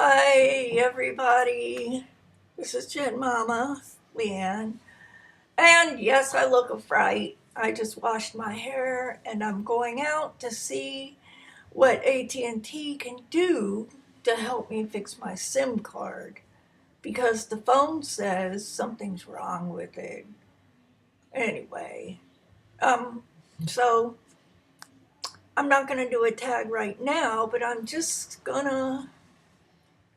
Hi, everybody. This is Jen Mama, Leanne. And yes, I look a fright. I just washed my hair and I'm going out to see what AT&T can do to help me fix my SIM card because the phone says something's wrong with it. Anyway, um so I'm not going to do a tag right now, but I'm just going to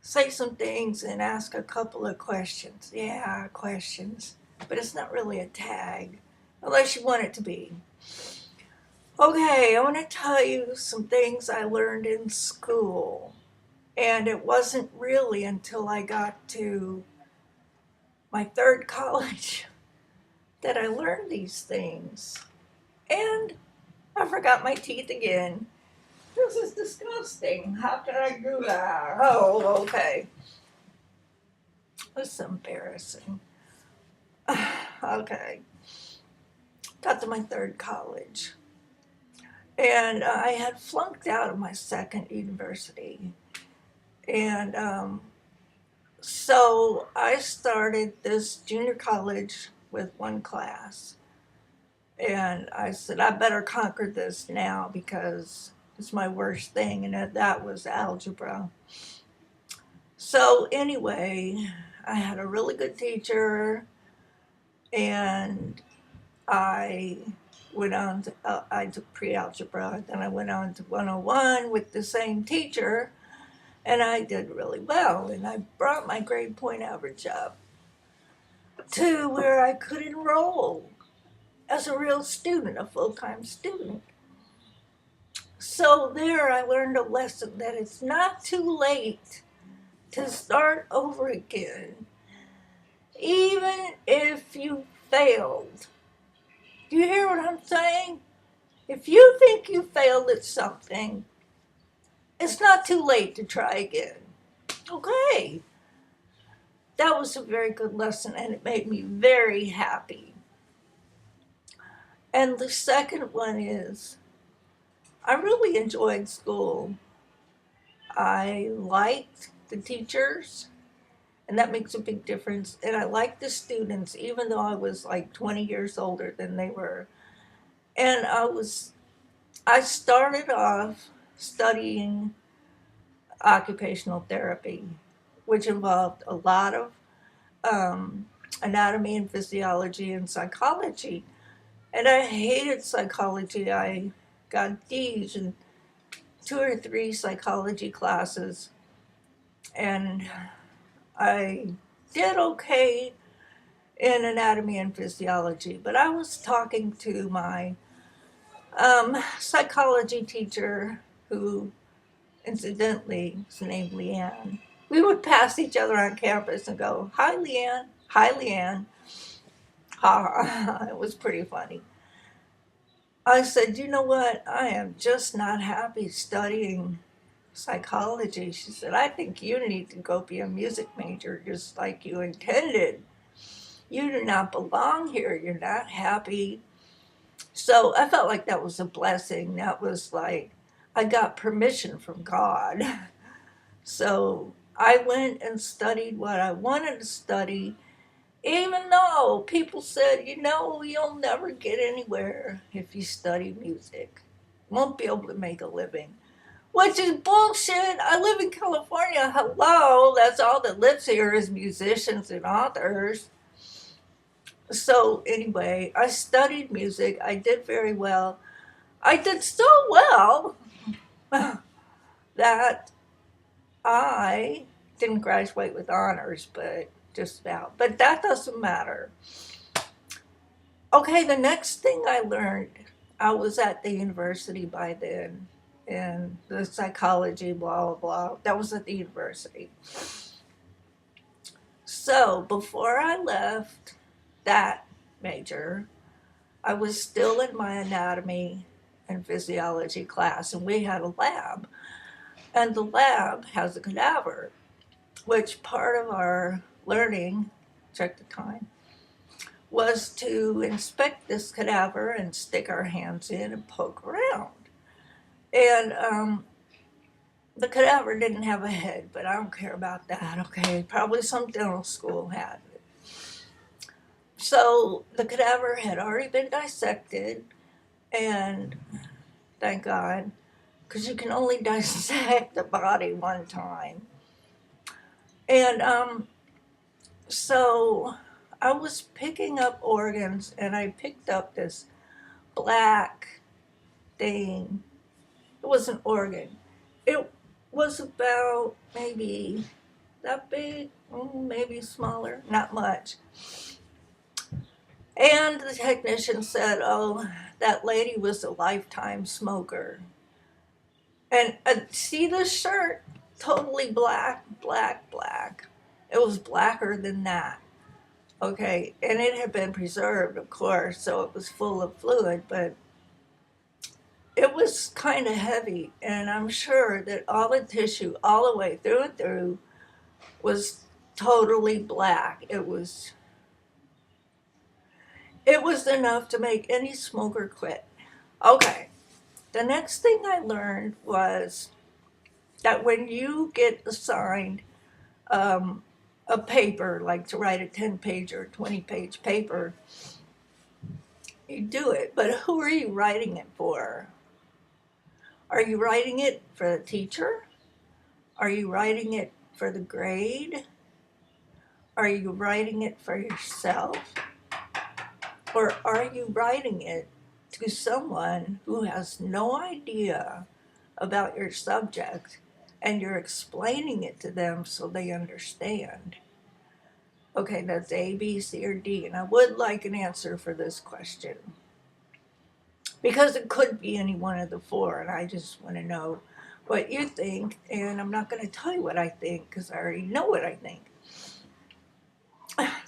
say some things and ask a couple of questions. Yeah, questions. But it's not really a tag, unless you want it to be. Okay, I want to tell you some things I learned in school. And it wasn't really until I got to my third college that I learned these things. And I forgot my teeth again. This is disgusting. How could I do that? Oh, okay. That's embarrassing. Okay. Got to my third college. And I had flunked out of my second university. And so I started this junior college with one class. And I said, I better conquer this now because it's my worst thing. And that was algebra. So, anyway, I had a really good teacher. And I went on to, I took pre-algebra, then I went on to 101 with the same teacher, and I did really well, and I brought my grade point average up to where I could enroll as a real student, a full-time student. So there I learned a lesson that it's not too late to start over again, even if you failed. Do you hear what I'm saying? If you think you failed at something, it's not too late to try again. Okay. That was a very good lesson and it made me very happy. And the second one is I really enjoyed school. I liked the teachers, and that makes a big difference. And I liked the students, even though I was like 20 years older than they were. And I started off studying occupational therapy, which involved a lot of anatomy and physiology and psychology. And I hated psychology. I got D's in two or three psychology classes, and I did okay in anatomy and physiology. But I was talking to my psychology teacher, who incidentally is named Leanne. We would pass each other on campus and go, "Hi, Leanne. Hi, Leanne." Ha ha. It was pretty funny. I said, "You know what? I am just not happy studying psychology." She said, "I think you need to go be a music major just like you intended. You do not belong here. You're not happy." So I felt like that was a blessing. That was like I got permission from God. So I went and studied what I wanted to study, even though people said, you'll never get anywhere if you study music. Won't be able to make a living. Which is bullshit. I live in California. Hello. That's all that lives here is musicians and authors. So anyway, I studied music. I did very well. I did so well that I didn't graduate with honors, but just about. But that doesn't matter. Okay, the next thing I learned, I was at the university by then, and the psychology, blah, blah, blah. That was at the university. So before I left that major, I was still in my anatomy and physiology class, and we had a lab. And the lab has a cadaver, which part of our learning, check the time, was to inspect this cadaver and stick our hands in and poke around. And The cadaver didn't have a head, but I don't care about that, okay? Probably some dental school had it. So the cadaver had already been dissected, and thank God, because you can only dissect the body one time. And so I was picking up organs, and I picked up this black thing. It was an organ. It was about maybe that big, maybe smaller, not much. And the technician said, "Oh, that lady was a lifetime smoker." And see this shirt? Totally black, black, black. It was blacker than that. Okay, and it had been preserved, of course, so it was full of fluid, but it was kind of heavy. And I'm sure that all the tissue, all the way through and through, was totally black. It was enough to make any smoker quit. Okay, the next thing I learned was that when you get assigned um, a paper, like to write a 10-page or 20-page paper, you do it. But who are you writing it for? Are you writing it for the teacher? Are you writing it for the grade? Are you writing it for yourself? Or are you writing it to someone who has no idea about your subject and you're explaining it to them so they understand? Okay, that's A, B, C, or D, and I would like an answer for this question because it could be any one of the four, and I just want to know what you think, and I'm not going to tell you what I think because I already know what I think.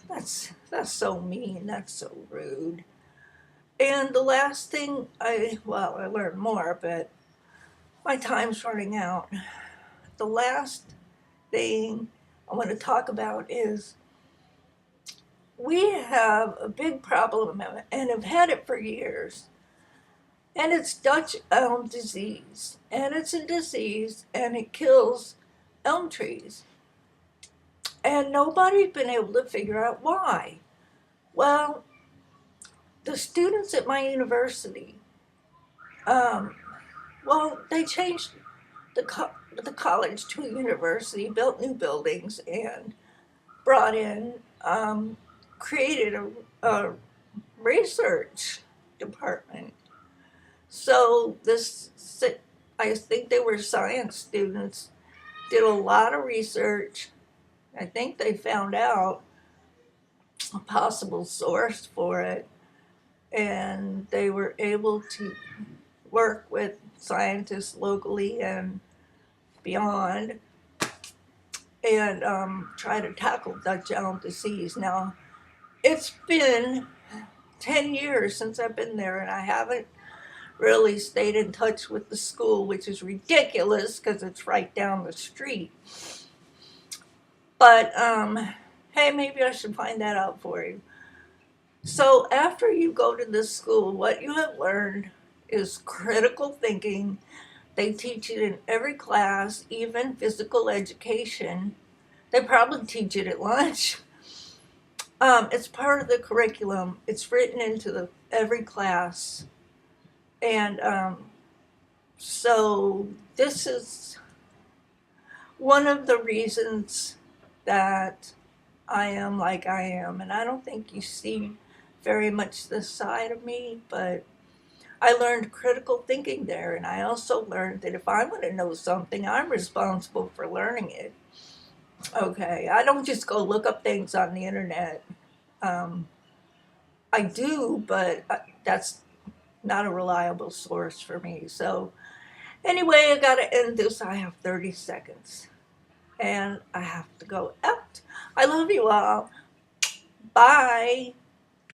That's so mean. That's so rude. And the last thing I learned more, but my time's running out. The last thing I want to talk about is we have a big problem and have had it for years. And it's Dutch elm disease. And it's a disease and it kills elm trees. And nobody's been able to figure out why. Well, the students at my university, um, they changed the college to a university, built new buildings, and brought in, created a research department. So I think they were science students, did a lot of research. I think they found out a possible source for it, and they were able to work with scientists locally and beyond and try to tackle Dutch elm disease. Now, it's been 10 years since I've been there, and I haven't really stayed in touch with the school, which is ridiculous because it's right down the street. But hey, maybe I should find that out for you. So after you go to this school, what you have learned is critical thinking. They teach it in every class, even physical education. They probably teach it at lunch. It's part of the curriculum. It's written into every class. And so this is one of the reasons that I am like I am. And I don't think you see very much this side of me, but I learned critical thinking there. And I also learned that if I want to know something, I'm responsible for learning it. Okay, I don't just go look up things on the internet. Um, I do, but that's not a reliable source for me. So anyway, I gotta end this. I have 30 seconds and I have to go out. I love you all. Bye.